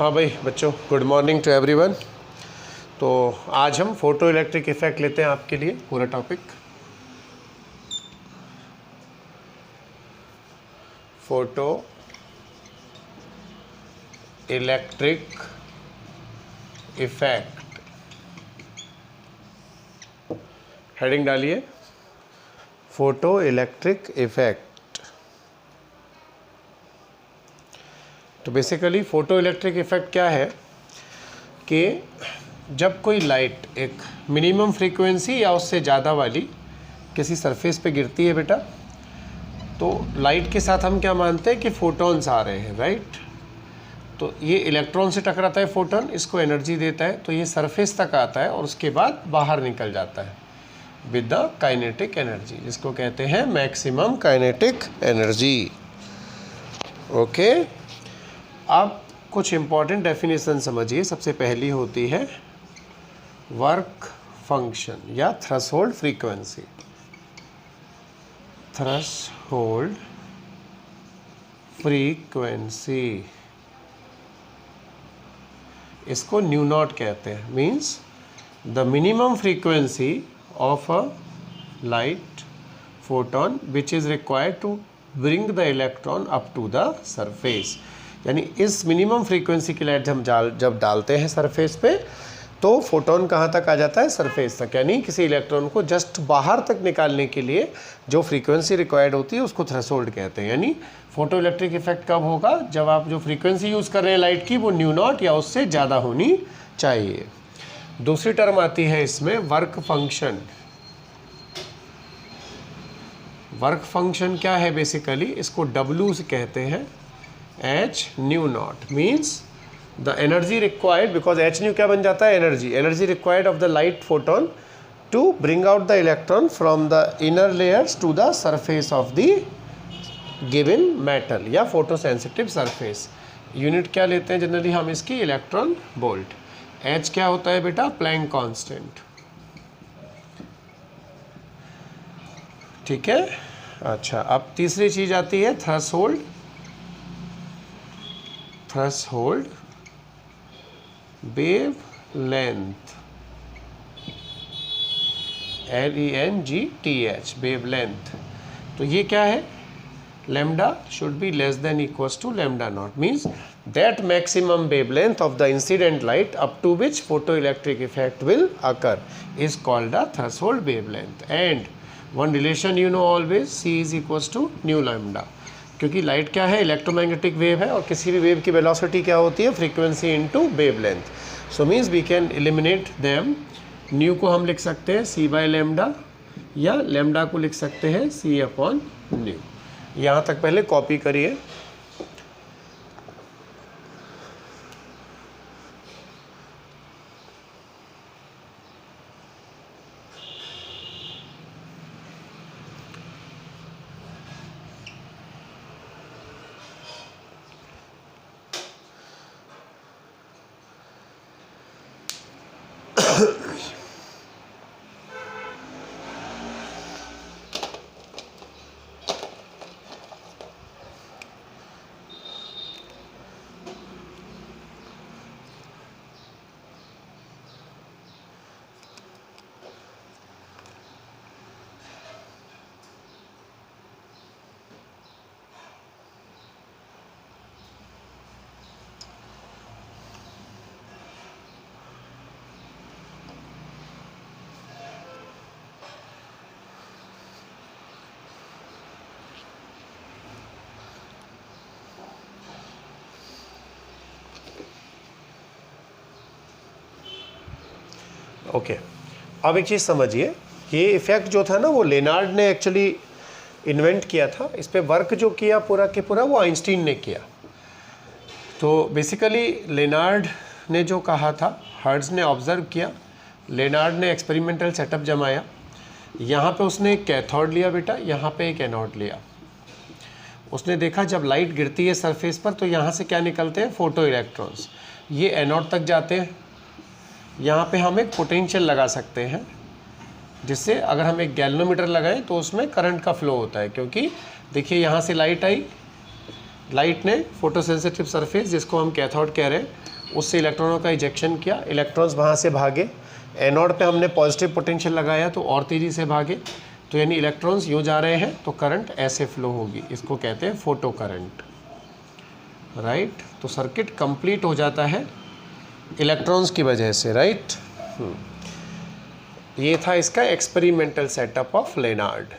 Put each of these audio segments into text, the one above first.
हाँ भाई बच्चों, गुड मॉर्निंग टू एवरीवन। तो आज हम फोटो इलेक्ट्रिक इफेक्ट लेते हैं आपके लिए पूरा topic. Photo electric effect, heading डालिए फोटो इलेक्ट्रिक इफेक्ट। तो बेसिकली फोटो इलेक्ट्रिक इफेक्ट क्या है कि जब कोई लाइट एक मिनिमम फ्रीक्वेंसी या उससे ज़्यादा वाली किसी सरफेस पे गिरती है बेटा, तो लाइट के साथ हम क्या मानते हैं कि फोटॉन्स आ रहे हैं, राइट। तो ये इलेक्ट्रॉन से टकराता है फोटॉन, इसको एनर्जी देता है, तो ये सरफेस तक आता है और उसके बाद बाहर निकल जाता है विद द काइनेटिक एनर्जी, जिसको कहते हैं मैक्सिमम काइनेटिक एनर्जी। ओके, अब कुछ इंपॉर्टेंट डेफिनेशन समझिए। सबसे पहली होती है वर्क फंक्शन या थ्रेशोल्ड फ्रीक्वेंसी। थ्रेशोल्ड फ्रीक्वेंसी, इसको न्यू नॉट कहते हैं। Means the minimum frequency of a light photon which is required to bring the electron up to the surface. यानी इस मिनिमम फ्रीक्वेंसी की लाइट जब डालते हैं सरफेस पे, तो फोटोन कहाँ तक आ जाता है? सरफेस तक। यानी किसी इलेक्ट्रॉन को जस्ट बाहर तक निकालने के लिए जो फ्रीक्वेंसी रिक्वायर्ड होती है उसको थ्रेशोल्ड कहते हैं। यानी फोटो इलेक्ट्रिक इफेक्ट कब होगा? जब आप जो फ्रीक्वेंसी यूज़ कर रहे हैं लाइट की, वो न्यू नॉट या उससे ज़्यादा होनी चाहिए। दूसरी टर्म आती है इसमें वर्क फंक्शन। वर्क फंक्शन क्या है? बेसिकली इसको W से कहते हैं H nu naught. Means the energy required, because H nu क्या बन जाता है? Energy. Energy required of the light photon to bring out the electron from the inner layers to the surface of the given metal या photosensitive surface. Unit क्या लेते हैं generally हम इसकी? Electron volt. H क्या होता है बेटा? Planck constant. ठीक है। अच्छा, अब तीसरी चीज आती है threshold. Threshold wavelength, LENGTH, wavelength. तो ये क्या है? Lambda should be less than equals to lambda naught. Means that maximum wavelength of the incident light up to which photoelectric effect will occur is called a threshold wavelength. And one relation you know always, C is equals to nu lambda. क्योंकि light क्या है? Electromagnetic wave है, और किसी भी wave की velocity क्या होती है? Frequency into wave length. So means we can eliminate them. Nu को हम लिख सकते हैं C बाय लैम्डा, या लैम्डा को लिख सकते हैं C अपॉन न्यू। यहाँ तक पहले कॉपी करिए। ओके, अब एक चीज़ समझिए, ये इफ़ेक्ट जो था ना वो लेनार्ड ने एक्चुअली इन्वेंट किया था। इस पर वर्क जो किया पूरा के पूरा वो आइंस्टीन ने किया। तो बेसिकली लेनार्ड ने जो कहा था, हर्ट्ज ने ऑब्जर्व किया, लेनार्ड ने एक्सपेरिमेंटल सेटअप जमाया। यहाँ पे उसने एक कैथोड लिया बेटा, यहाँ पे एक एनोड लिया। उसने देखा जब लाइट गिरती है सरफेस पर तो यहाँ से क्या निकलते हैं? Photo electrons. ये एनोड तक जाते हैं। यहाँ पे हम एक पोटेंशियल लगा सकते हैं, जिससे अगर हम एक गैल्वेनोमीटर लगाएं तो उसमें करंट का फ्लो होता है। क्योंकि देखिए यहाँ से लाइट आई, लाइट ने फोटोसेंसिटिव सरफेस जिसको हम कैथोड कह रहे हैं उससे इलेक्ट्रॉनों का इजेक्शन किया, इलेक्ट्रॉन्स वहाँ से भागे, एनोड पे हमने पॉजिटिव पोटेंशियल लगाया तो और तेज़ी से भागे, तो यानी इलेक्ट्रॉन्स यूँ जा रहे हैं तो करंट ऐसे फ्लो होगी, इसको कहते हैं फोटो करंट, राइट। तो सर्किट कंप्लीट हो जाता है इलेक्ट्रॉन्स की वजह से, राइट। ये था इसका एक्सपेरिमेंटल सेटअप ऑफ लेनार्ड।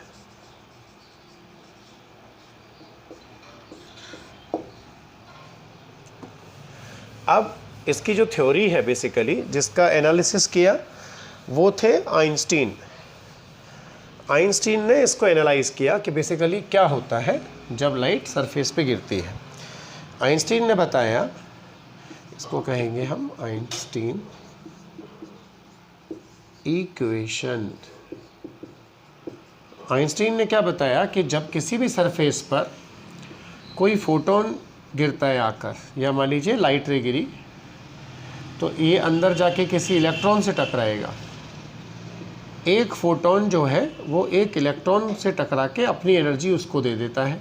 अब इसकी जो थ्योरी है बेसिकली जिसका एनालिसिस किया वो थे आइंस्टीन। आइंस्टीन ने इसको एनालाइज किया कि बेसिकली क्या होता है जब लाइट सरफेस पे गिरती है। आइंस्टीन ने बताया, इसको कहेंगे हम आइंस्टीन इक्वेशन। आइंस्टीन ने क्या बताया कि जब किसी भी सरफेस पर कोई फोटोन गिरता है आकर, या मान लीजिए लाइट रे गिरी, तो ये अंदर जाके किसी इलेक्ट्रॉन से टकराएगा। एक फोटोन जो है वो एक इलेक्ट्रॉन से टकरा के अपनी एनर्जी उसको दे देता है,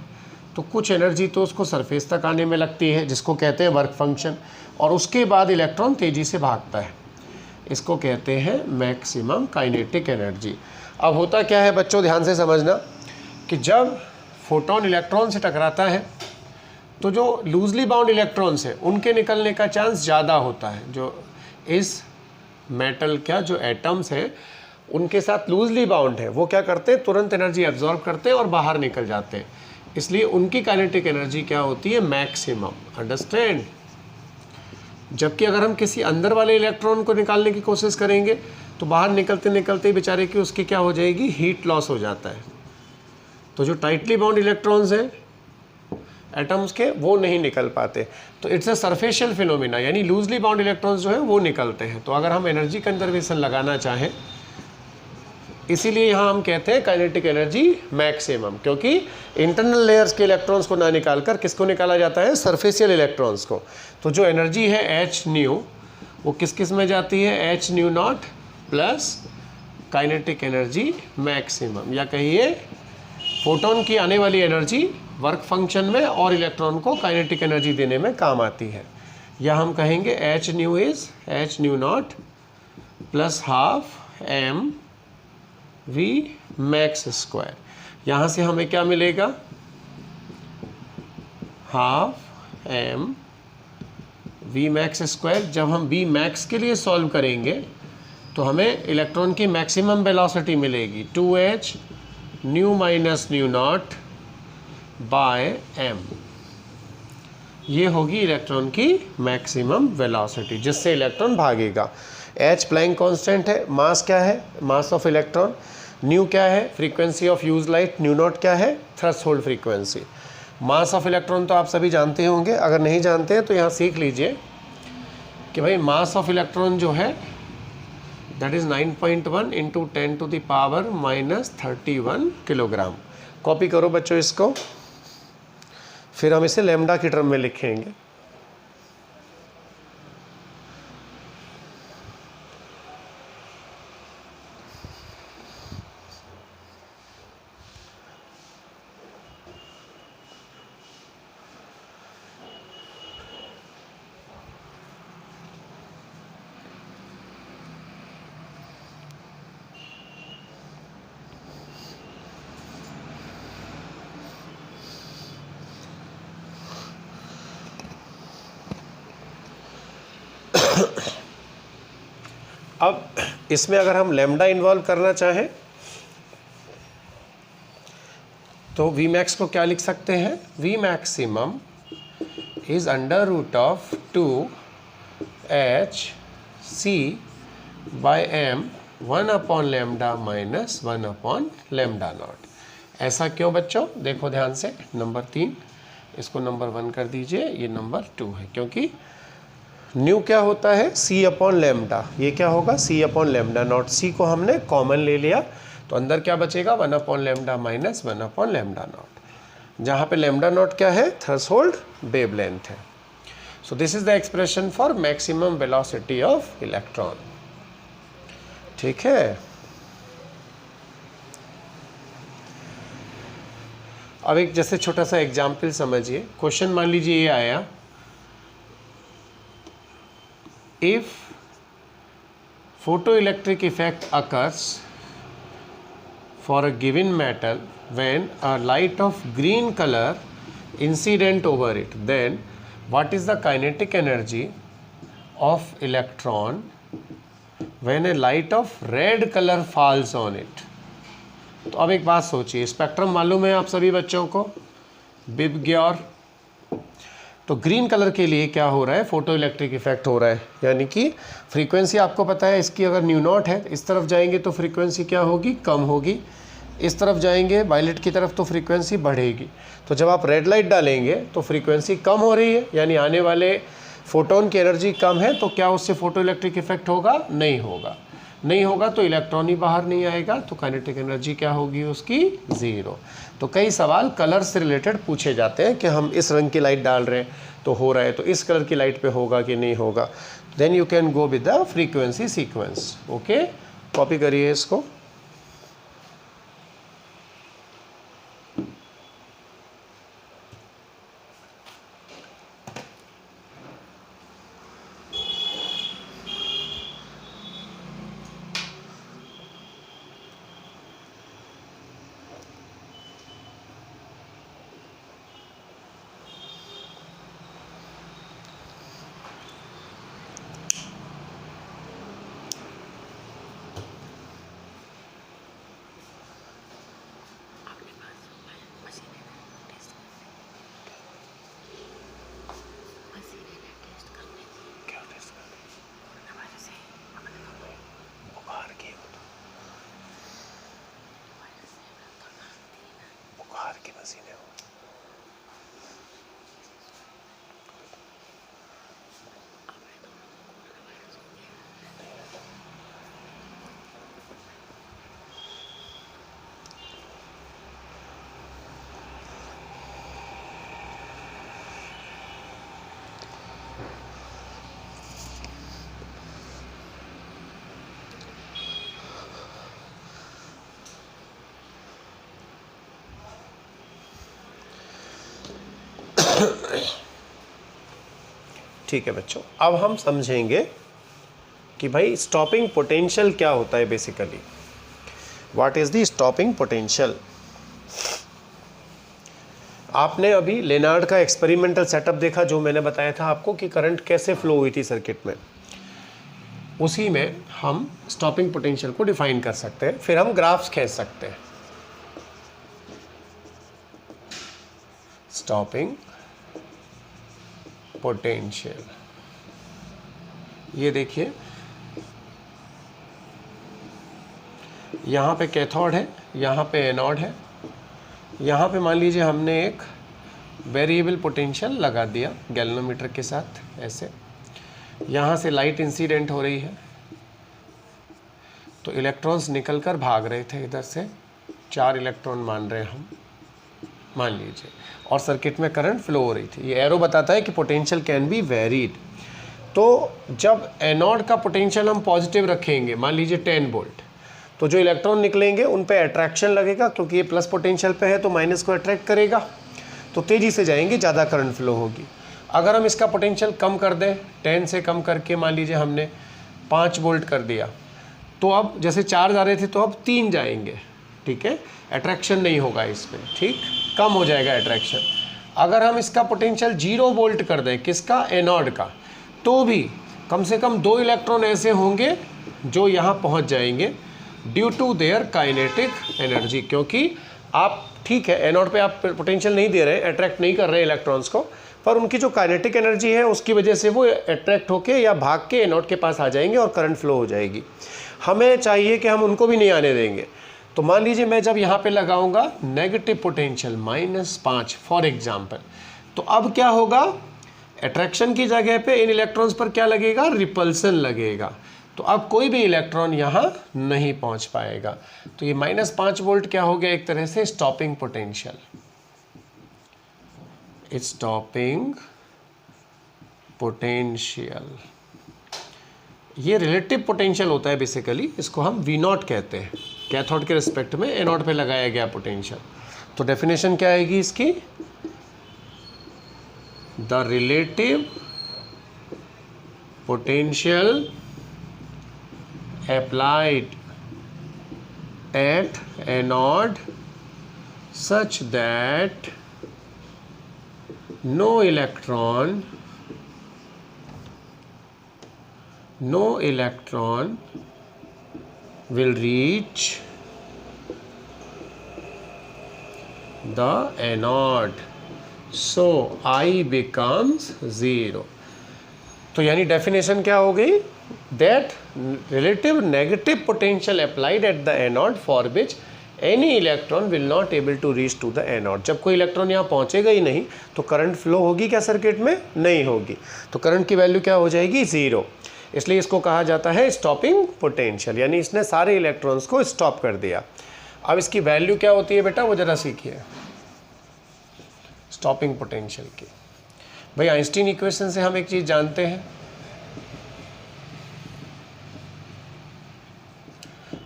तो कुछ एनर्जी तो उसको सरफेस तक आने में लगती है जिसको कहते हैं वर्क फंक्शन, और उसके बाद इलेक्ट्रॉन तेज़ी से भागता है, इसको कहते हैं मैक्सिमम काइनेटिक एनर्जी। अब होता क्या है बच्चों, ध्यान से समझना कि जब फोटोन इलेक्ट्रॉन से टकराता है तो जो लूजली बाउंड इलेक्ट्रॉन्स हैं उनके निकलने का चांस ज़्यादा होता है। जो इस मेटल का जो एटम्स हैं उनके साथ लूजली बाउंड है वो क्या करते हैं, तुरंत एनर्जी एब्जॉर्ब करते हैं और बाहर निकल जाते हैं, इसलिए उनकी काइनेटिक एनर्जी क्या होती है, मैक्सिमम। अंडरस्टैंड। जबकि अगर हम किसी अंदर वाले इलेक्ट्रॉन को निकालने की कोशिश करेंगे तो बाहर निकलते निकलते बेचारे की उसकी क्या हो जाएगी, हीट लॉस हो जाता है। तो जो टाइटली बाउंड इलेक्ट्रॉन्स हैं एटम्स के वो नहीं निकल पाते, तो इट्स अ सरफेशियल फिनोमिना, यानी लूजली बाउंड इलेक्ट्रॉन्स जो है वो निकलते हैं। तो अगर हम एनर्जी कंजर्वेशन लगाना चाहें, इसीलिए यहाँ हम कहते हैं काइनेटिक एनर्जी मैक्सिमम, क्योंकि इंटरनल लेयर्स के इलेक्ट्रॉन्स को ना निकाल कर किसको निकाला जाता है, सरफेशियल इलेक्ट्रॉन्स को। तो जो एनर्जी है एच न्यू वो किस किस में जाती है, H nu naught plus kinetic energy maximum, या कहिए फोटोन की आने वाली एनर्जी वर्क फंक्शन में और इलेक्ट्रॉन को काइनेटिक एनर्जी देने में काम आती है। या हम कहेंगे h nu is h nu naught plus half m v max square. यहाँ से हमें क्या मिलेगा, half m v max square. जब हम वी मैक्स के लिए सॉल्व करेंगे तो हमें इलेक्ट्रॉन की मैक्सिमम वेलोसिटी मिलेगी 2h nu minus nu naught by m. ये होगी इलेक्ट्रॉन की मैक्सिमम वेलोसिटी जिससे इलेक्ट्रॉन भागेगा। h प्लैंक कांस्टेंट है, मास क्या है, मास ऑफ इलेक्ट्रॉन, न्यू क्या है, frequency of use light, new not क्या है, threshold frequency. Mass of electron तो आप सभी जानते होंगे, अगर नहीं जानते हैं तो यहाँ सीख लीजिए कि भाई मास ऑफ इलेक्ट्रॉन जो है that is 9.1 into 10 to the power -31 kilogram. Copy करो बच्चों इसको, फिर हम इसे लैम्डा की टर्म में लिखेंगे। अब इसमें अगर हम लैम्डा इन्वॉल्व करना चाहें तो वी मैक्स को क्या लिख सकते हैं, v maximum is under root of 2h c by m 1/λ minus 1/λ naught. ऐसा क्यों बच्चों, देखो ध्यान से, नंबर 3 इसको नंबर 1 कर दीजिए, ये नंबर 2 है, क्योंकि न्यू क्या होता है, c/λ, ये क्या होगा c/λ नॉट। c को हमने कॉमन ले लिया तो अंदर क्या बचेगा 1/λ माइनस 1/λ नॉट, जहाँ पे लैम्डा नॉट क्या है, थ्रेशोल्ड वेवलेंथ है। So this is the expression for maximum velocity of electron. ठीक है, अब एक जैसे छोटा सा एग्जाम्पल समझिए। क्वेश्चन मान लीजिए ये आया if photoelectric effect occurs for a given metal when a light of green color incident over it, then what is the kinetic energy of electron when a light of red color falls on it? तो अब एक बात सोचिए, spectrum मालूम है आप सभी बच्चों को, बिब ग्योर। तो ग्रीन कलर के लिए क्या हो रहा है, फोटो इलेक्ट्रिक इफेक्ट हो रहा है, यानी कि फ्रीक्वेंसी आपको पता है इसकी अगर न्यू नॉट है, इस तरफ जाएंगे तो फ्रीक्वेंसी क्या होगी, कम होगी, इस तरफ जाएंगे वायलेट की तरफ तो फ्रीक्वेंसी बढ़ेगी। तो जब आप रेड लाइट डालेंगे तो फ्रीक्वेंसी कम हो रही है, यानी आने वाले फोटोन की एनर्जी कम है, तो क्या उससे फोटो इलेक्ट्रिक इफेक्ट होगा, नहीं होगा। नहीं होगा तो इलेक्ट्रॉन ही बाहर नहीं आएगा, तो काइनेटिक एनर्जी क्या होगी उसकी, ज़ीरो। तो कई सवाल कलर से रिलेटेड पूछे जाते हैं कि हम इस रंग की लाइट डाल रहे हैं तो हो रहा है, तो इस कलर की लाइट पे होगा कि नहीं होगा। Then you can go with the frequency sequence. Okay, copy करिए इसको। ठीक है बच्चों, अब हम समझेंगे कि भाई स्टॉपिंग पोटेंशियल क्या होता है basically. What is the stopping potential. आपने अभी लेनार्ड का एक्सपेरिमेंटल सेटअप देखा, जो मैंने बताया था आपको कि करंट कैसे फ्लो हुई थी सर्किट में, उसी में हम स्टॉपिंग पोटेंशियल को डिफाइन कर सकते हैं, फिर हम ग्राफ्स खींच सकते हैं। स्टॉपिंग पोटेंशियल, ये देखिए यहाँ पे कैथोड है, यहाँ पे एनोड है, यहाँ पे मान लीजिए हमने एक वेरिएबल पोटेंशियल लगा दिया गैल्वेनोमीटर के साथ, ऐसे यहाँ से लाइट इंसिडेंट हो रही है, तो इलेक्ट्रॉन्स निकल कर भाग रहे थे इधर से, 4 इलेक्ट्रॉन मान रहे हैं हम, मान लीजिए, और सर्किट में करंट फ्लो हो रही थी। ये एरो बताता है कि पोटेंशियल कैन बी वेरीड। तो जब एनोड का पोटेंशियल हम पॉजिटिव रखेंगे, मान लीजिए 10 वोल्ट, तो जो इलेक्ट्रॉन निकलेंगे उन पे अट्रैक्शन लगेगा, क्योंकि ये प्लस पोटेंशियल पे है तो माइनस को अट्रैक्ट करेगा, तो तेज़ी से जाएंगे, ज़्यादा करंट फ्लो होगी। अगर हम इसका पोटेंशियल कम कर दें, 10 से कम करके मान लीजिए हमने 5 वोल्ट कर दिया, तो अब जैसे 4 जा रहे थे तो अब 3 जाएंगे, ठीक है, अट्रैक्शन नहीं होगा इसमें, ठीक, कम हो जाएगा अट्रैक्शन। अगर हम इसका पोटेंशियल 0 वोल्ट कर दें, किसका, एनोड का, तो भी कम से कम 2 इलेक्ट्रॉन ऐसे होंगे जो यहाँ पहुँच जाएंगे due to their kinetic energy, क्योंकि आप, ठीक है, एनोड पे आप पोटेंशियल नहीं दे रहे, अट्रैक्ट नहीं कर रहे इलेक्ट्रॉन्स को, पर उनकी जो काइनेटिक एनर्जी है उसकी वजह से वो अट्रैक्ट होके या भाग के एनोड के पास आ जाएंगे और करंट फ्लो हो जाएगी। हमें चाहिए कि हम उनको भी नहीं आने देंगे, तो मान लीजिए मैं जब यहाँ पे लगाऊंगा नेगेटिव पोटेंशियल -5 फॉर एग्जांपल, तो अब क्या होगा, अट्रैक्शन की जगह पे इन इलेक्ट्रॉन्स पर क्या लगेगा, रिपल्सन लगेगा, तो अब कोई भी इलेक्ट्रॉन यहाँ नहीं पहुँच पाएगा। तो ये -5 वोल्ट क्या हो गया, एक तरह से स्टॉपिंग पोटेंशियल, स्टॉपिंग पोटेंशियल। ये रिलेटिव पोटेंशियल होता है बेसिकली, इसको हम V0 कहते हैं, कैथोड के रिस्पेक्ट में एनोड पे लगाया गया पोटेंशियल। तो डेफिनेशन क्या आएगी इसकी, the relative potential applied at anode such that no electron will reach the anode, so I becomes 0. तो यानी डेफिनेशन क्या हो गई? That relative negative potential applied at the anode for which any electron will not able to reach to the anode. जब कोई electron यहाँ पहुँचेगा ही नहीं तो करंट फ्लो होगी क्या सर्किट में? नहीं होगी. तो करंट की वैल्यू क्या हो जाएगी? 0. इसलिए इसको कहा जाता है स्टॉपिंग पोटेंशियल, यानी इसने सारे इलेक्ट्रॉन्स को स्टॉप कर दिया. अब इसकी वैल्यू क्या होती है बेटा, वो ज़रा सीखिए. स्टॉपिंग पोटेंशियल की भाई आइंस्टीन इक्वेशन से हम एक चीज़ जानते हैं,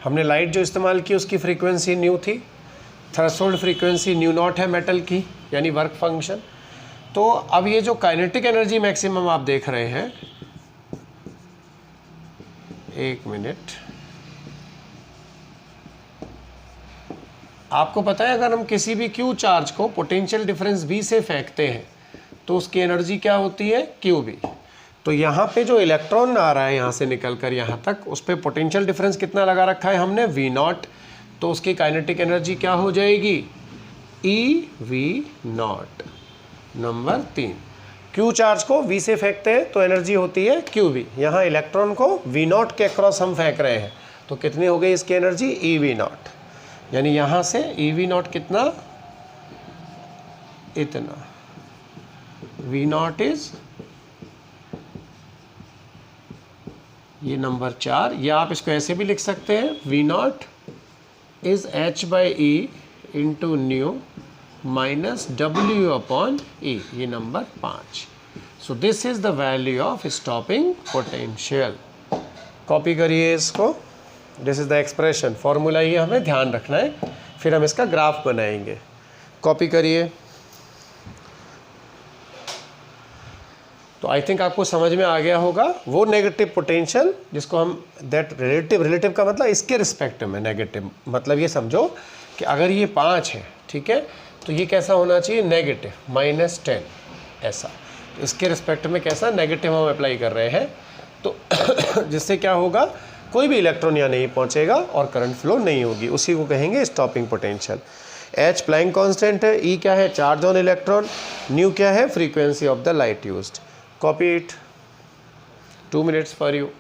हमने लाइट जो इस्तेमाल की उसकी फ्रीक्वेंसी न्यू थी, थ्रेशोल्ड फ्रीक्वेंसी न्यू नॉट है मेटल की, यानी वर्क फंक्शन. तो अब ये जो काइनेटिक एनर्जी मैक्सिमम आप देख रहे हैं, एक मिनट, आपको पता है अगर हम किसी भी क्यू चार्ज को पोटेंशियल डिफरेंस V से फेंकते हैं तो उसकी एनर्जी क्या होती है? QV. तो यहाँ पे जो इलेक्ट्रॉन आ रहा है यहाँ से निकल कर यहाँ तक, उस पर पोटेंशियल डिफरेंस कितना लगा रखा है हमने? V0. तो उसकी काइनेटिक एनर्जी क्या हो जाएगी? EV0. नंबर 3. क्यू चार्ज को V से फेंकते हैं तो एनर्जी होती है QV. यहाँ इलेक्ट्रॉन को V0 के अक्रॉस हम फेंक रहे हैं तो कितनी हो गई इसकी एनर्जी? EV0. यानी यहाँ से EV0 कितना? इतना. V0 इज ये नंबर 4, या आप इसको ऐसे भी लिख सकते हैं, V0 is H/E into new minus W/E. ये number 5. So this is the value of stopping potential. Copy करिए इसको. This is the expression, formula ये हमें ध्यान रखना है, फिर हम इसका ग्राफ बनाएंगे. कॉपी करिए. तो आई थिंक आपको समझ में आ गया होगा वो नेगेटिव पोटेंशियल जिसको हम दैट रिलेटिव का मतलब इसके रिस्पेक्ट में नेगेटिव, मतलब ये समझो कि अगर ये 5 है, ठीक है, तो ये कैसा होना चाहिए? नेगेटिव -10 ऐसा. तो इसके रिस्पेक्ट में कैसा नेगेटिव हम अप्लाई कर रहे हैं, तो जिससे क्या होगा? कोई भी इलेक्ट्रॉन यहाँ नहीं पहुँचेगा और करंट फ्लो नहीं होगी. उसी को कहेंगे stopping potential. H Planck constant है, E क्या है? चार्ज ऑन इलेक्ट्रॉन, न्यू क्या है? Frequency of the light used. Copy it. 2 minutes for you.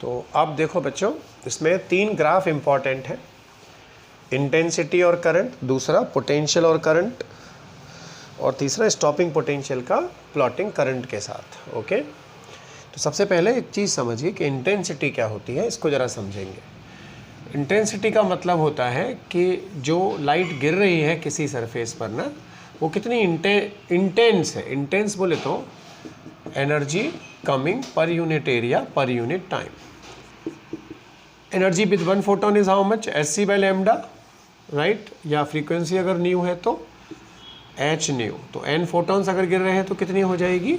तो अब देखो बच्चों, इसमें 3 ग्राफ इम्पॉर्टेंट है, इंटेंसिटी और करंट, दूसरा पोटेंशियल और करंट, और तीसरा स्टॉपिंग पोटेंशियल का प्लॉटिंग करंट के साथ। ओके, तो सबसे पहले एक चीज़ समझिए कि इंटेंसिटी क्या होती है, इसको ज़रा समझेंगे। इंटेंसिटी का मतलब होता है कि जो लाइट गिर रही है किसी सरफेस पर ना, वो कितनी इंटेंस है। इंटेंस बोले तो energy coming per unit area per unit time. Energy with 1 photon is how much, h by lambda, right, या फ्रीक्वेंसी अगर न्यू है तो एच न्यू। तो एन फोटॉन्स अगर गिर रहे हैं तो कितनी हो जाएगी,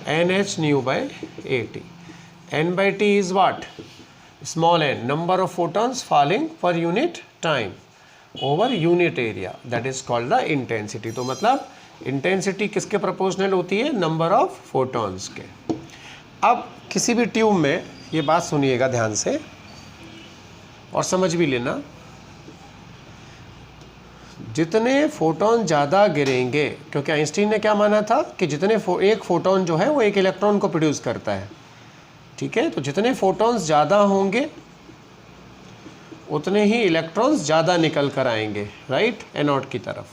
n h nu by a t. N by t is what, small n, number of photons falling per unit time over unit area, that is called the intensity. तो मतलब इंटेंसिटी किसके प्रोपोर्शनल होती है, नंबर ऑफ फोटॉन्स के। अब किसी भी tube में, ये बात सुनिएगा ध्यान से और समझ भी लेना, जितने फोटॉन ज़्यादा गिरेंगे, क्योंकि आइंस्टीन ने क्या माना था कि जितने एक फोटॉन जो है वो एक इलेक्ट्रॉन को प्रोड्यूस करता है, ठीक है। तो जितने फोटॉन्स ज़्यादा होंगे उतने ही इलेक्ट्रॉन्स ज़्यादा निकल कर आएंगे, राइट, एनोड की तरफ,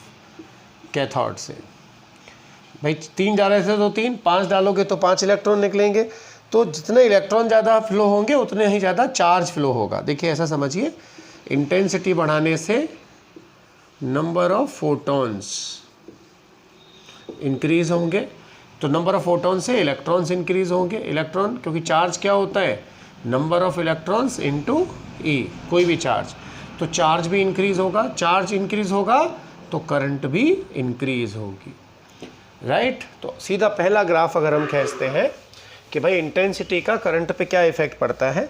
कैथोड से। भाई 3 डाल रहे थे तो 3, 5 डालोगे तो 5 इलेक्ट्रॉन निकलेंगे। तो जितने इलेक्ट्रॉन ज़्यादा फ्लो होंगे उतने ही ज़्यादा चार्ज फ्लो होगा। देखिए ऐसा समझिए, इंटेंसिटी बढ़ाने से नंबर ऑफ फोटॉन्स इंक्रीज होंगे, तो नंबर ऑफ फोटॉन से इलेक्ट्रॉन्स इंक्रीज होंगे। इलेक्ट्रॉन, क्योंकि चार्ज क्या होता है, नंबर ऑफ इलेक्ट्रॉन्स इनटू ई, कोई भी चार्ज, तो चार्ज भी इंक्रीज होगा। चार्ज इंक्रीज होगा तो करंट भी इंक्रीज होगी, राइट। तो सीधा पहला ग्राफ अगर हम खींचते हैं कि भाई इंटेंसिटी का करंट पे क्या इफेक्ट पड़ता है,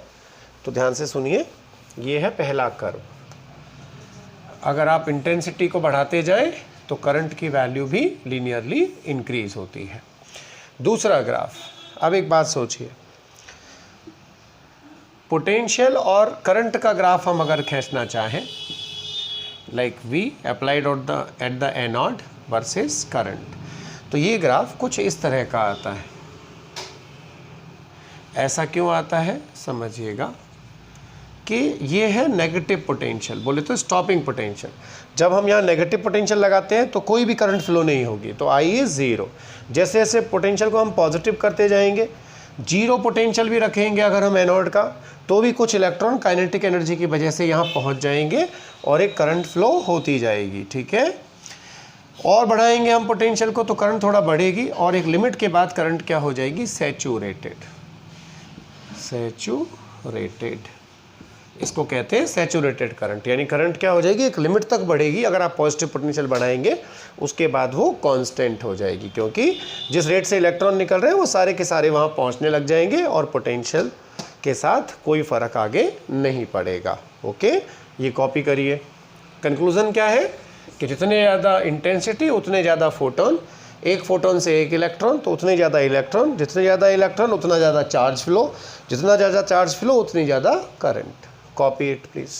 तो ध्यान से सुनिए, ये है पहला कर्व। अगर आप इंटेंसिटी को बढ़ाते जाएं तो करंट की वैल्यू भी लीनियरली इंक्रीज होती है। दूसरा ग्राफ, अब एक बात सोचिए, पोटेंशियल और करंट का ग्राफ हम अगर खींचना चाहें, like V applied at the anode versus current, तो ये ग्राफ कुछ इस तरह का आता है। ऐसा क्यों आता है समझिएगा कि ये है नेगेटिव पोटेंशियल, बोले तो स्टॉपिंग पोटेंशियल। जब हम यहाँ नेगेटिव पोटेंशियल लगाते हैं तो कोई भी करंट फ्लो नहीं होगी, तो I इज 0। जैसे जैसे पोटेंशियल को हम पॉजिटिव करते जाएंगे, 0 पोटेंशियल भी रखेंगे अगर हम एनोड का, तो भी कुछ इलेक्ट्रॉन काइनेटिक एनर्जी की वजह से यहाँ पहुँच जाएंगे और एक करंट फ्लो होती जाएगी, ठीक है। और बढ़ाएंगे हम पोटेंशियल को तो करंट थोड़ा बढ़ेगी, और एक लिमिट के बाद करंट क्या हो जाएगी, सैचुरेटेड। सैचुरेटेड, इसको कहते हैं सैचुरेटेड करंट, यानी करंट क्या हो जाएगी, एक लिमिट तक बढ़ेगी। अगर आप पॉजिटिव पोटेंशियल बढ़ाएंगे उसके बाद वो कांस्टेंट हो जाएगी, क्योंकि जिस रेट से इलेक्ट्रॉन निकल रहे हैं वो सारे के सारे वहाँ पहुँचने लग जाएंगे और पोटेंशियल के साथ कोई फ़र्क आगे नहीं पड़ेगा। ओके, ये कॉपी करिए। कंक्लूज़न क्या है कि जितने ज़्यादा इंटेंसिटी उतने ज़्यादा फोटोन, एक फोटोन से एक इलेक्ट्रॉन तो उतने ज़्यादा इलेक्ट्रॉन, जितने ज़्यादा इलेक्ट्रॉन उतना ज़्यादा चार्ज फ्लो, जितना ज़्यादा चार्ज फ्लो उतनी ज़्यादा करंट। Copy it please.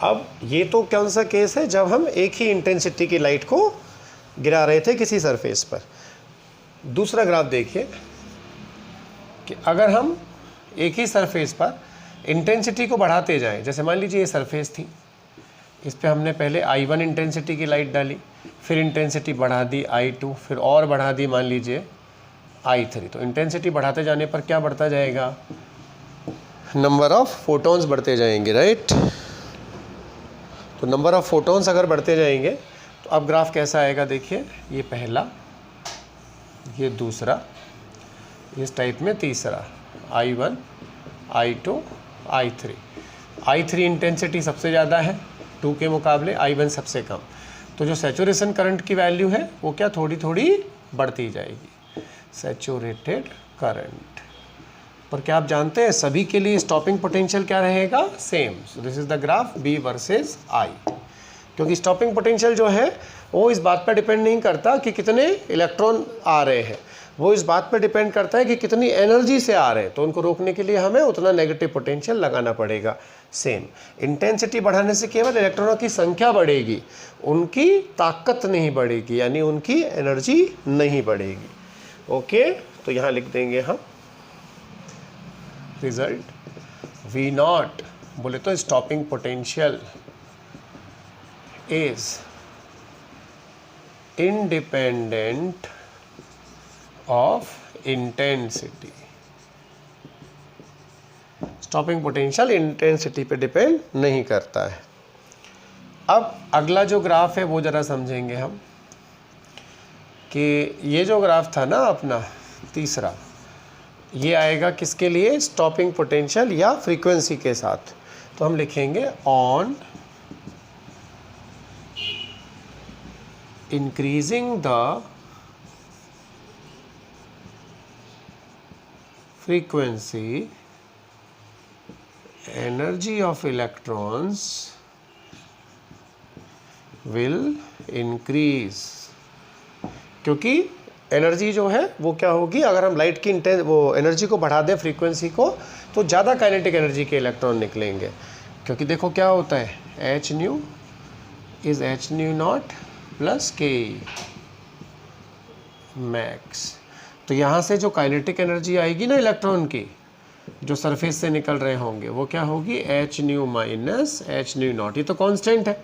अब ये तो कौन सा केस है, जब हम एक ही इंटेंसिटी की लाइट को गिरा रहे थे किसी सरफेस पर। दूसरा ग्राफ देखिए कि अगर हम एक ही सरफेस पर इंटेंसिटी को बढ़ाते जाएं, जैसे मान लीजिए ये सरफेस थी, इस पे हमने पहले I1 इंटेंसिटी की लाइट डाली, फिर इंटेंसिटी बढ़ा दी I2, फिर और बढ़ा दी मान लीजिए I3। तो इंटेंसिटी बढ़ाते जाने पर क्या बढ़ता जाएगा, नंबर ऑफ फोटॉन्स बढ़ते जाएंगे, राइट। तो नंबर ऑफ फोटॉन्स अगर बढ़ते जाएंगे तो अब ग्राफ कैसा आएगा, देखिए ये पहला, ये दूसरा, इस टाइप में तीसरा, I1, I2, I3। I3 intensity सबसे ज़्यादा है 2 के मुकाबले, I1 सबसे कम। तो जो सैचुरेशन करंट की वैल्यू है वो क्या थोड़ी थोड़ी बढ़ती जाएगी, सैचुरेटेड करंट। पर क्या आप जानते हैं सभी के लिए स्टॉपिंग पोटेंशियल क्या रहेगा, same. So this is the graph B versus I, क्योंकि स्टॉपिंग पोटेंशियल जो है वो इस बात पर डिपेंड नहीं करता कि कितने इलेक्ट्रॉन आ रहे हैं, वो इस बात पर डिपेंड करता है कि कितनी एनर्जी से आ रहे हैं। तो उनको रोकने के लिए हमें उतना नेगेटिव पोटेंशियल लगाना पड़ेगा, सेम। इंटेंसिटी बढ़ाने से केवल इलेक्ट्रॉनों की संख्या बढ़ेगी, उनकी ताकत नहीं बढ़ेगी, यानी उनकी एनर्जी नहीं बढ़ेगी। ओके, तो यहाँ लिख देंगे हम रिजल्ट V0, बोले तो stopping potential is independent of intensity. Stopping potential intensity पे डिपेंड नहीं करता है। अब अगला जो ग्राफ है वो ज़रा समझेंगे हम कि ये जो ग्राफ था ना अपना तीसरा, ये आएगा किसके लिए, स्टॉपिंग पोटेंशियल या फ्रीक्वेंसी के साथ। तो हम लिखेंगे on increasing the frequency, energy of electrons will increase। क्योंकि एनर्जी जो है वो क्या होगी, अगर हम लाइट की वो एनर्जी को बढ़ा दें, फ्रीक्वेंसी को, तो ज़्यादा काइनेटिक एनर्जी के इलेक्ट्रॉन निकलेंगे। क्योंकि देखो क्या होता है, H nu is h nu naught plus के मैक्स। तो यहाँ से जो काइनेटिक एनर्जी आएगी ना इलेक्ट्रॉन की, जो सरफेस से निकल रहे होंगे, वो क्या होगी, H new minus H nu not. ये तो कांस्टेंट है,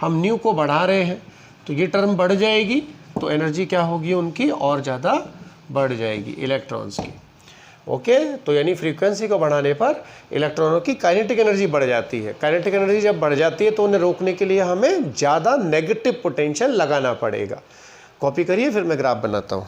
हम न्यू को बढ़ा रहे हैं तो ये टर्म बढ़ जाएगी, तो एनर्जी क्या होगी उनकी और ज़्यादा बढ़ जाएगी इलेक्ट्रॉन्स की। ओके, तो यानी फ्रीक्वेंसी को बढ़ाने पर इलेक्ट्रॉनों की काइनेटिक एनर्जी बढ़ जाती है। काइनेटिक एनर्जी जब बढ़ जाती है तो उन्हें रोकने के लिए हमें ज़्यादा नेगेटिव पोटेंशियल लगाना पड़ेगा। कॉपी करिए, फिर मैं ग्राफ बनाता हूँ।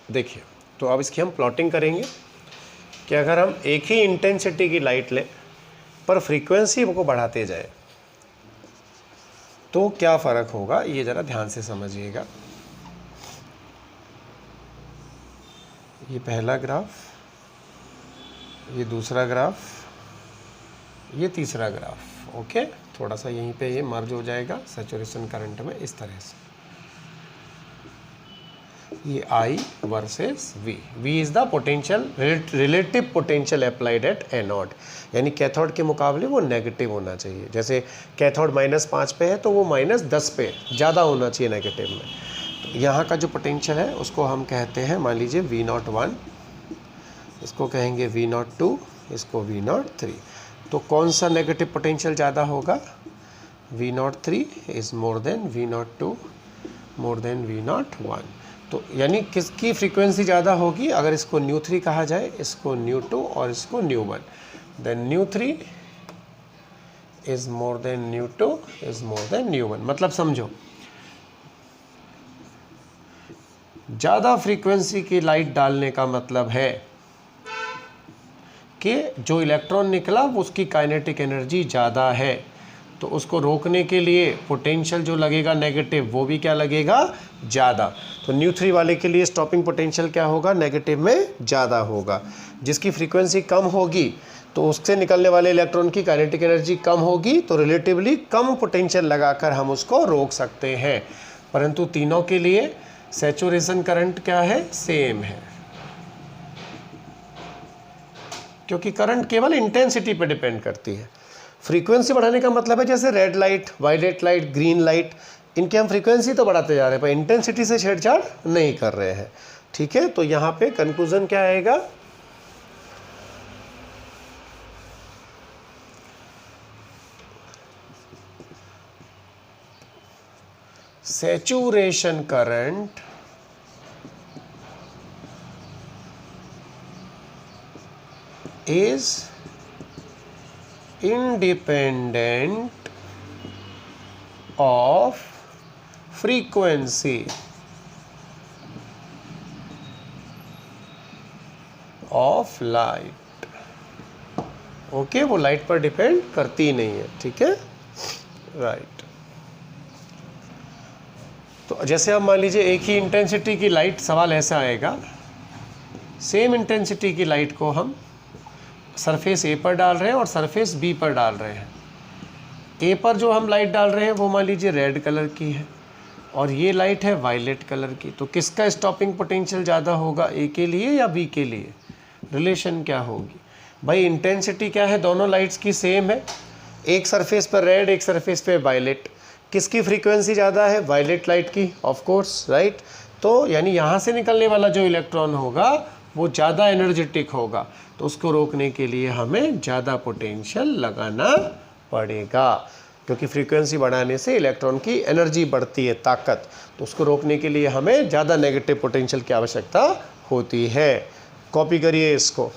देखिए, तो अब इसकी हम प्लॉटिंग करेंगे कि अगर हम एक ही इंटेंसिटी की लाइट लें पर फ्रीक्वेंसी को बढ़ाते जाए तो क्या फ़र्क होगा, ये ज़रा ध्यान से समझिएगा। ये पहला ग्राफ, ये दूसरा ग्राफ, ये तीसरा ग्राफ। ओके, थोड़ा सा यहीं पे ये मर्ज हो जाएगा सैचुरेशन करंट में इस तरह से। ये I versus V। V is the potential, relative potential applied at anode, यानी कैथोड के मुकाबले वो नेगेटिव होना चाहिए। जैसे कैथोड -5 पे है तो वो -10 पे ज़्यादा होना चाहिए नेगेटिव में। तो यहाँ का जो पोटेंशियल है उसको हम कहते हैं, मान लीजिए V01, इसको कहेंगे V02, इसको V03। तो कौन सा नेगेटिव पोटेंशियल ज़्यादा होगा? V03 is more then V02 more than V01। तो यानी किसकी फ्रीक्वेंसी ज़्यादा होगी? अगर इसको ν3 कहा जाए, इसको ν2 और इसको ν1, then ν3 is more than ν2 is more than ν1। मतलब समझो, ज़्यादा फ्रीक्वेंसी की लाइट डालने का मतलब है कि जो इलेक्ट्रॉन निकला उसकी काइनेटिक एनर्जी ज़्यादा है, तो उसको रोकने के लिए पोटेंशियल जो लगेगा नेगेटिव, वो भी क्या लगेगा? ज़्यादा। तो ν3 वाले के लिए स्टॉपिंग पोटेंशियल क्या होगा? नेगेटिव में ज़्यादा होगा। जिसकी फ्रीक्वेंसी कम होगी तो उससे निकलने वाले इलेक्ट्रॉन की काइनेटिक एनर्जी कम होगी, तो रिलेटिवली कम पोटेंशियल लगाकर हम उसको रोक सकते हैं। परंतु तीनों के लिए सैचुरेशन करंट क्या है? सेम है, क्योंकि करंट केवल इंटेंसिटी पर डिपेंड करती है। फ्रीक्वेंसी बढ़ाने का मतलब है जैसे red light, violet light, green light, इनकी हम फ्रीक्वेंसी तो बढ़ाते जा रहे हैं पर इंटेंसिटी से छेड़छाड़ नहीं कर रहे हैं। ठीक है, तो यहाँ पे कंक्लूजन क्या आएगा? Saturation current is independent of frequency of light। Okay, वो लाइट पर डिपेंड करती नहीं है। ठीक है, राइट। तो जैसे आप मान लीजिए एक ही इंटेंसिटी की लाइट, सवाल ऐसा आएगा, सेम इंटेंसिटी की लाइट को हम सरफेस ए पर डाल रहे हैं और सरफेस बी पर डाल रहे हैं। ए पर जो हम लाइट डाल रहे हैं वो मान लीजिए रेड कलर की है और ये लाइट है वायलेट कलर की। तो किसका स्टॉपिंग पोटेंशियल ज़्यादा होगा, ए के लिए या बी के लिए? रिलेशन क्या होगी भाई? इंटेंसिटी क्या है? दोनों लाइट्स की सेम है, एक सरफेस पर रेड, एक सरफेस पे वायलेट। किसकी फ्रीक्वेंसी ज़्यादा है? वायलेट लाइट की, ऑफ कोर्स, राइट। तो यानी यहाँ से निकलने वाला जो इलेक्ट्रॉन होगा वो ज़्यादा एनर्जेटिक होगा, तो उसको रोकने के लिए हमें ज़्यादा पोटेंशियल लगाना पड़ेगा, क्योंकि फ्रीक्वेंसी बढ़ाने से इलेक्ट्रॉन की एनर्जी बढ़ती है, ताकत। तो उसको रोकने के लिए हमें ज़्यादा नेगेटिव पोटेंशियल की आवश्यकता होती है। कॉपी करिए इसको।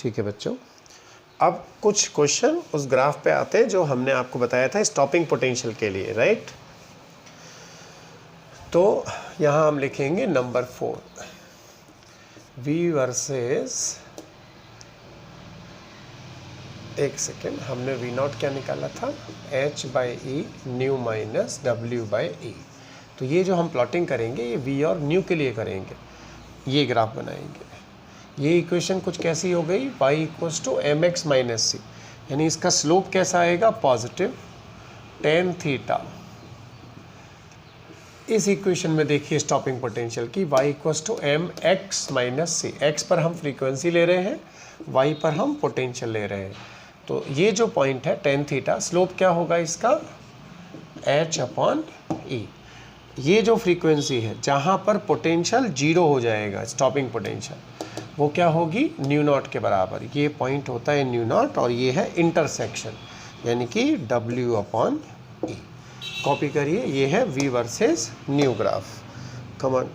ठीक है बच्चों, अब कुछ क्वेश्चन उस ग्राफ पे आते हैं जो हमने आपको बताया था स्टॉपिंग पोटेंशियल के लिए, राइट। तो यहाँ हम लिखेंगे नंबर 4, V वर्सेस, एक सेकेंड, हमने V0 क्या निकाला था, H/E न्यू माइनस W/E। तो ये जो हम प्लॉटिंग करेंगे ये V और न्यू के लिए करेंगे, ये ग्राफ बनाएंगे। ये इक्वेशन कुछ कैसी हो गई, y = mx - c, यानी इसका स्लोप कैसा आएगा, पॉजिटिव tan थीटा। इस इक्वेशन में देखिए स्टॉपिंग पोटेंशियल की, y = mx - c, x पर हम फ्रीक्वेंसी ले रहे हैं, y पर हम पोटेंशियल ले रहे हैं। तो ये जो पॉइंट है tan थीटा, स्लोप क्या होगा इसका, h/e। ये जो फ्रीक्वेंसी है जहाँ पर पोटेंशियल 0 हो जाएगा, स्टॉपिंग पोटेंशियल, वो क्या होगी, μ0 के बराबर। ये पॉइंट होता है μ0 और ये है इंटरसेक्शन, यानी कि W/E। कॉपी करिए, ये है V वर्सेस न्यू ग्राफ। कमान,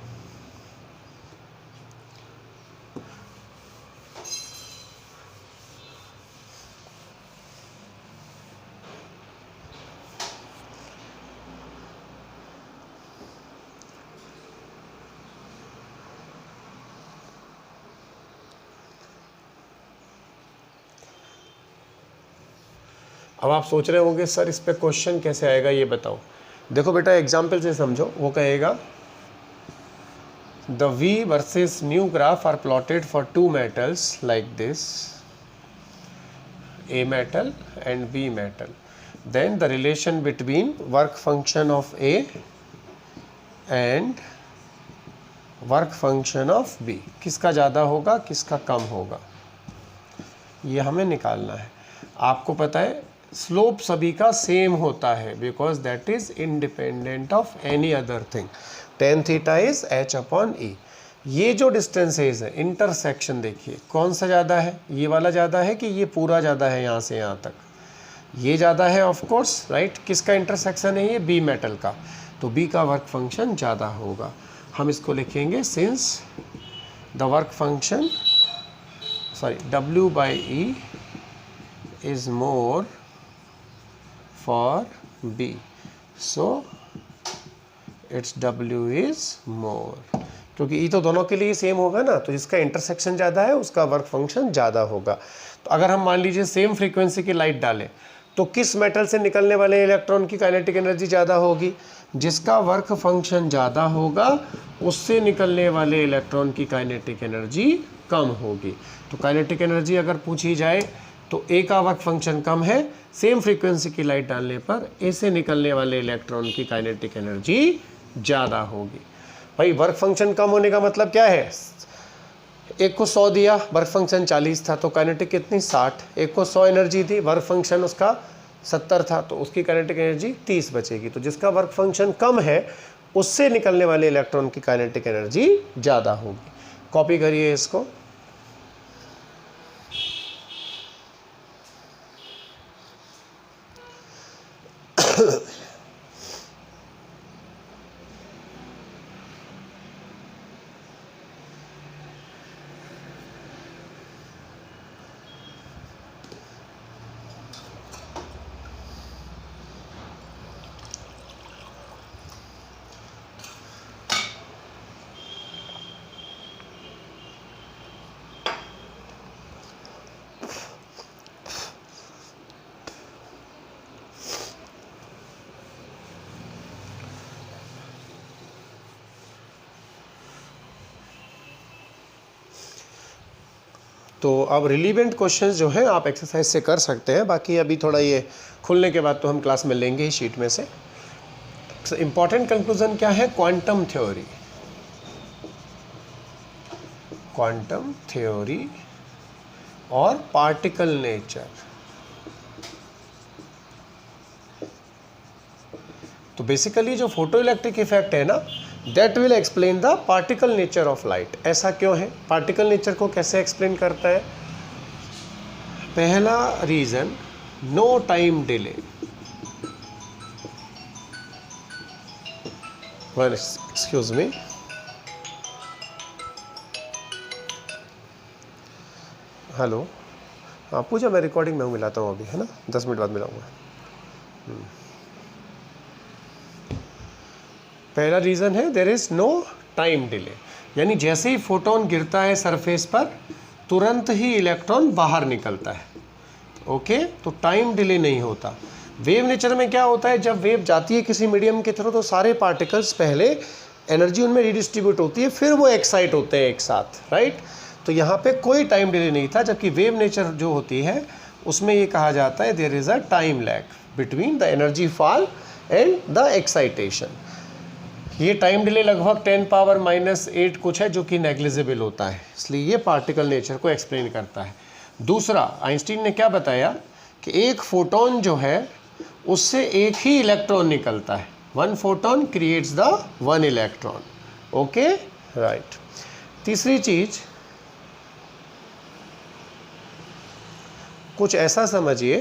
अब आप सोच रहे होंगे सर इस पे क्वेश्चन कैसे आएगा, ये बताओ। देखो बेटा, एग्जाम्पल से समझो। वो कहेगा the V versus nu graph are plotted for 2 metals like this, A metal and B metal. Then the relation between work function of A and work function of B, किसका ज़्यादा होगा किसका कम होगा, ये हमें निकालना है। आपको पता है स्लोप सभी का सेम होता है, because that is independent of any other thing. tan theta is h/e। ये जो डिस्टेंसेज है, इंटरसेक्शन देखिए कौन सा ज़्यादा है, ये वाला ज़्यादा है कि ये पूरा ज़्यादा है, यहाँ से यहाँ तक ये ज़्यादा है ऑफ कोर्स, राइट। किसका इंटरसेक्शन है ये, B मेटल का, तो B का वर्क फंक्शन ज़्यादा होगा। हम इसको लिखेंगे since the work function W/E is more for B, so its W is more। क्योंकि E तो दोनों के लिए सेम होगा ना, तो जिसका इंटरसेक्शन ज़्यादा है उसका वर्क फंक्शन ज़्यादा होगा। तो अगर हम मान लीजिए सेम फ्रीक्वेंसी की लाइट डालें तो किस मेटल से निकलने वाले इलेक्ट्रॉन की काइनेटिक एनर्जी ज़्यादा होगी, जिसका वर्क फंक्शन ज़्यादा होगा उससे निकलने वाले इलेक्ट्रॉन की काइनेटिक एनर्जी कम होगी। तो काइनेटिक एनर्जी अगर पूछी जाए तो ए का वर्क फंक्शन कम है, सेम फ्रीक्वेंसी की लाइट डालने पर ए से निकलने वाले इलेक्ट्रॉन की काइनेटिक एनर्जी ज़्यादा होगी। भाई वर्क फंक्शन कम होने का मतलब क्या है, एक को 100 दिया, वर्क फंक्शन 40 था, तो काइनेटिक कितनी 60, एक को 100 एनर्जी दी, वर्क फंक्शन उसका 70 था, तो उसकी काइनेटिक एनर्जी 30 बचेगी। तो जिसका वर्क फंक्शन कम है उससे निकलने वाले इलेक्ट्रॉन की काइनेटिक एनर्जी ज़्यादा होगी। कॉपी करिए इसको। तो अब रिलीवेंट क्वेश्चंस जो है आप एक्सरसाइज से कर सकते हैं, बाकी अभी थोड़ा ये खुलने के बाद तो हम क्लास में लेंगे ही शीट में से। इम्पॉर्टेंट कंक्लूजन क्या है, क्वांटम थ्योरी, क्वांटम थ्योरी और पार्टिकल नेचर। तो बेसिकली जो फोटो इलेक्ट्रिक इफेक्ट है ना, that will explain the particle nature of light. ऐसा क्यों है, पार्टिकल नेचर को कैसे एक्सप्लेन करता है। पहला reason, no time delay. Excuse me, hello, हाँ पूजा, मैं रिकॉर्डिंग में हूँ, मिलाता हूँ अभी, है ना, 10 मिनट बाद मिलाऊंगा। पहला रीज़न है there is no time delay, यानी जैसे ही फोटोन गिरता है सरफेस पर तुरंत ही इलेक्ट्रॉन बाहर निकलता है। ओके, तो टाइम डिले नहीं होता। वेव नेचर में क्या होता है, जब वेव जाती है किसी मीडियम के थ्रू तो सारे पार्टिकल्स पहले एनर्जी उनमें रिडिस्ट्रीब्यूट होती है, फिर वो एक्साइट होते हैं एक साथ, राइट। तो यहाँ पे कोई टाइम डिले नहीं था, जबकि वेव नेचर जो होती है उसमें ये कहा जाता है there is a time lag between the energy fall and the excitation. ये टाइम डिले लगभग 10⁻⁻8 कुछ है, जो कि नेग्लिजिबल होता है, इसलिए ये पार्टिकल नेचर को एक्सप्लेन करता है। दूसरा, आइंस्टीन ने क्या बताया कि एक फोटोन जो है उससे एक ही इलेक्ट्रॉन निकलता है, 1 photon creates the 1 electron. Okay, right. तीसरी चीज, कुछ ऐसा समझिए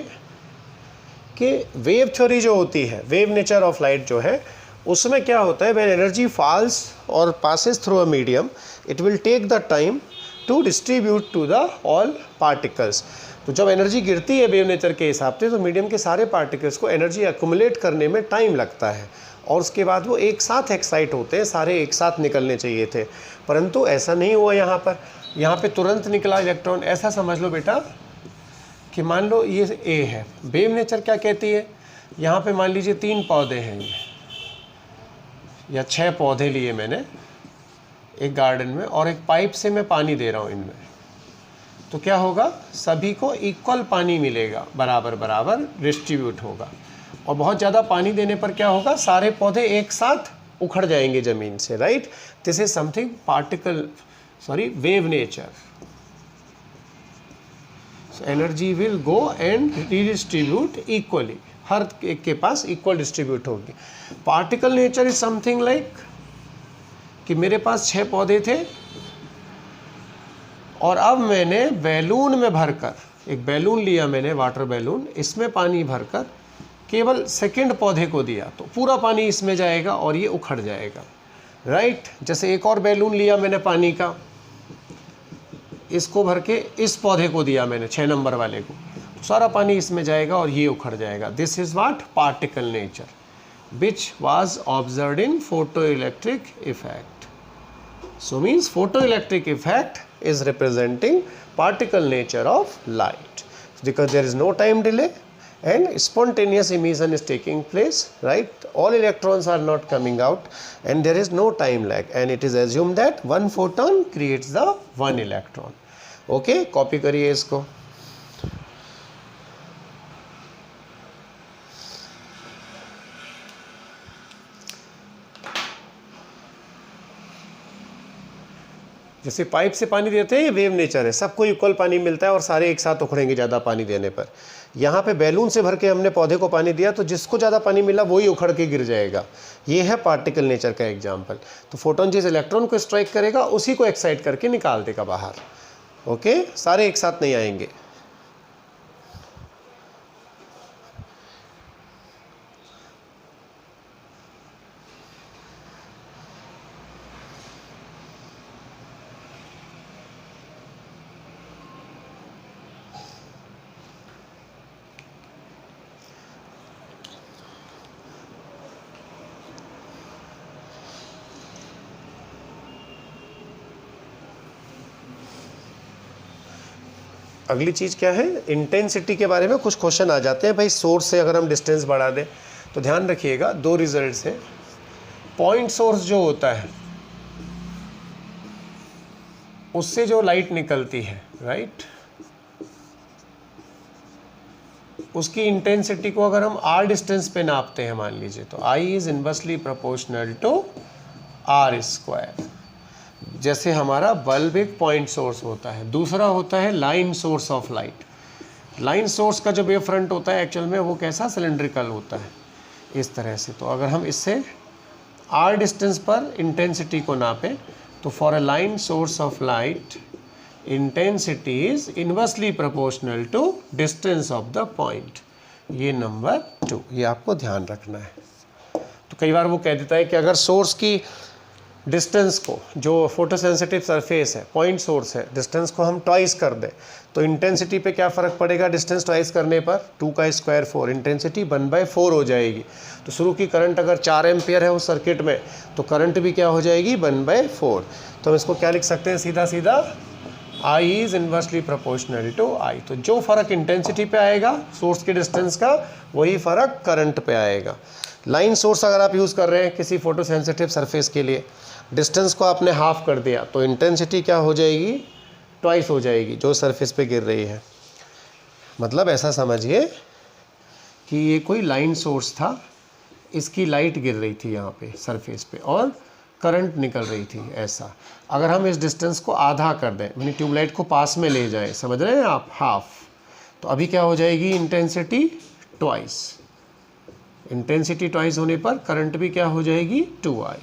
कि वेव थ्योरी जो होती है, वेव नेचर ऑफ लाइट जो है, उसमें क्या होता है, व्हेन एनर्जी फॉल्स और passes through a medium it will take the time to distribute to the all particles. तो जब एनर्जी गिरती है वेव नेचर के हिसाब से, तो मीडियम के सारे पार्टिकल्स को एनर्जी एक्युमुलेट करने में टाइम लगता है, और उसके बाद वो एक साथ एक्साइट होते हैं, सारे एक साथ निकलने चाहिए थे, परंतु ऐसा नहीं हुआ यहाँ पर। यहाँ पे तुरंत निकला इलेक्ट्रॉन। ऐसा समझ लो बेटा कि मान लो ये ए है, वेव नेचर क्या कहती है, यहाँ पे मान लीजिए 3 पौधे हैं ये, या 6 पौधे लिए मैंने एक गार्डन में, और एक पाइप से मैं पानी दे रहा हूँ इनमें, तो क्या होगा, सभी को इक्वल पानी मिलेगा, बराबर बराबर डिस्ट्रीब्यूट होगा। और बहुत ज़्यादा पानी देने पर क्या होगा, सारे पौधे एक साथ उखड़ जाएंगे ज़मीन से, right. This is something wave nature. Energy will go and redistribute equally, हर एक के पास इक्वल डिस्ट्रीब्यूट होगी। Particle nature is something like कि मेरे पास 6 पौधे थे, और अब मैंने बैलून में भरकर, एक बैलून लिया मैंने, वाटर बैलून, इसमें पानी भरकर केवल सेकंड पौधे को दिया, तो पूरा पानी इसमें जाएगा और ये उखड़ जाएगा, राइट। जैसे एक और बैलून लिया मैंने पानी का, इसको भर के इस पौधे को दिया मैंने, 6 नंबर वाले को, सारा पानी इसमें जाएगा और ये उखड़ जाएगा। This is what particle nature which was observed in photoelectric effect. So means photoelectric effect is representing particle nature of light, because there is no time delay and spontaneous emission is taking place, right. All electrons are not coming out and there is no time lag, and it is assumed that 1 photon creates the 1 electron. Okay, copy करिए इसको। जैसे pipe से पानी देते हैं, ये wave nature है, सबको इक्वल पानी मिलता है और सारे एक साथ उखड़ेंगे ज़्यादा पानी देने पर। यहाँ पे बैलून से भर के हमने पौधे को पानी दिया, तो जिसको ज़्यादा पानी मिला वही उखड़ के गिर जाएगा। ये है पार्टिकल नेचर का एग्जाम्पल। तो फोटोन जिस इलेक्ट्रॉन को स्ट्राइक करेगा उसी को एक्साइट करके निकाल देगा बाहर। ओके, सारे एक साथ नहीं आएंगे। अगली चीज़ क्या है, इंटेंसिटी के बारे में कुछ क्वेश्चन आ जाते हैं। भाई सोर्स से अगर हम डिस्टेंस बढ़ा दें तो ध्यान रखिएगा 2 रिजल्ट्स हैं। पॉइंट सोर्स जो होता है उससे जो लाइट निकलती है, राइट, उसकी इंटेंसिटी को अगर हम r डिस्टेंस पे नापते हैं मान लीजिए, तो I is inversely proportional to r²। जैसे हमारा बल्ब एक पॉइंट सोर्स होता है, दूसरा होता है line source of light. Line source का जो वेव फ्रंट होता है एक्चुअल में वो कैसा, सिलेंड्रिकल होता है इस तरह से। तो अगर हम इससे r डिस्टेंस पर इंटेंसिटी को नापें, तो for a line source of light intensity is inversely proportional to distance of the point. ये नंबर 2, ये आपको ध्यान रखना है। तो कई बार वो कह देता है कि अगर सोर्स की डिस्टेंस को, जो फोटो सेंसिटिव सरफेस है, पॉइंट सोर्स है, डिस्टेंस को हम ट्वाइस कर दें तो इंटेंसिटी पे क्या फ़र्क पड़ेगा? डिस्टेंस ट्वाइस करने पर 2 का स्क्वायर 4, इंटेंसिटी 1/4 हो जाएगी। तो शुरू की करंट अगर 4 एम्पियर है उस सर्किट में तो करंट भी क्या हो जाएगी? 1/4। तो हम इसको क्या लिख सकते हैं? सीधा सीधा I is inversely proportional to I। तो जो फ़र्क इंटेंसिटी पे आएगा सोर्स के डिस्टेंस का, वही फ़र्क करंट पे आएगा। लाइन सोर्स अगर आप यूज़ कर रहे हैं किसी फोटो सेंसिटिव सरफेस के लिए, डिस्टेंस को आपने हाफ कर दिया तो इंटेंसिटी क्या हो जाएगी? ट्वाइस हो जाएगी जो सरफेस पे गिर रही है। मतलब ऐसा समझिए कि ये कोई लाइन सोर्स था, इसकी लाइट गिर रही थी यहाँ पे सरफेस पे और करंट निकल रही थी ऐसा। अगर हम इस डिस्टेंस को आधा कर दें, यानी ट्यूबलाइट को पास में ले जाएं, समझ रहे हैं आप, हाफ, तो अभी क्या हो जाएगी? Intensity twice. इंटेंसिटी ट्वाइस होने पर करंट भी क्या हो जाएगी? 2I।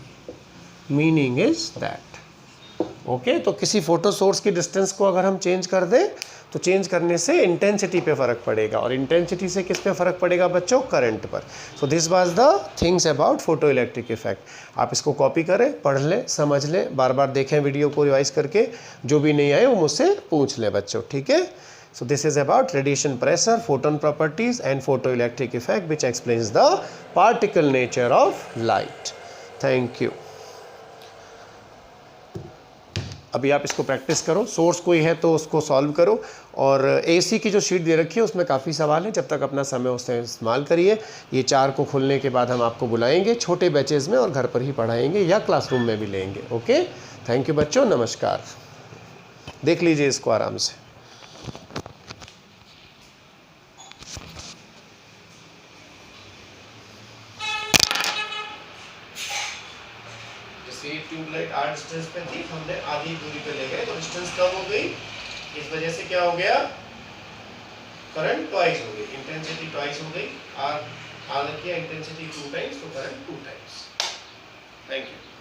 Meaning is that okay. तो किसी फोटो सोर्स की डिस्टेंस को अगर हम चेंज कर दें तो चेंज करने से इंटेंसिटी पे फ़र्क पड़ेगा, और इंटेंसिटी से किस पे फ़र्क पड़ेगा बच्चों? करंट पर। So this was the things about photo electric effect. आप इसको कॉपी करें, पढ़ लें, समझ लें, बार बार देखें वीडियो को रिवाइज करके, जो भी नहीं आए वो मुझसे पूछ लें बच्चों, ठीक है। So this is about radiation pressure, photon properties and photoelectric effect which explains the particle nature of light. Thank you. अभी आप इसको प्रैक्टिस करो, सोर्स कोई है तो उसको सॉल्व करो, और एसी की जो शीट दे रखी है उसमें काफ़ी सवाल हैं, जब तक अपना समय उससे इस्तेमाल करिए। ये 4 को खुलने के बाद हम आपको बुलाएंगे छोटे बैचेज़ में और घर पर ही पढ़ाएंगे या क्लासरूम में भी लेंगे। ओके, थैंक यू बच्चों, नमस्कार। देख लीजिए इसको आराम से। ट्यूबलाइट आर डिस्टेंस पे थी, हमने आधी दूरी पे ले गए तो डिस्टेंस कम हो गई, इस वजह से क्या हो गया? करंट ट्वाइस हो गई, इंटेंसिटी ट्वाइस हो गई। आर रखिए, इंटेंसिटी 2 टाइम्स तो करंट 2 टाइम्स। Thank you.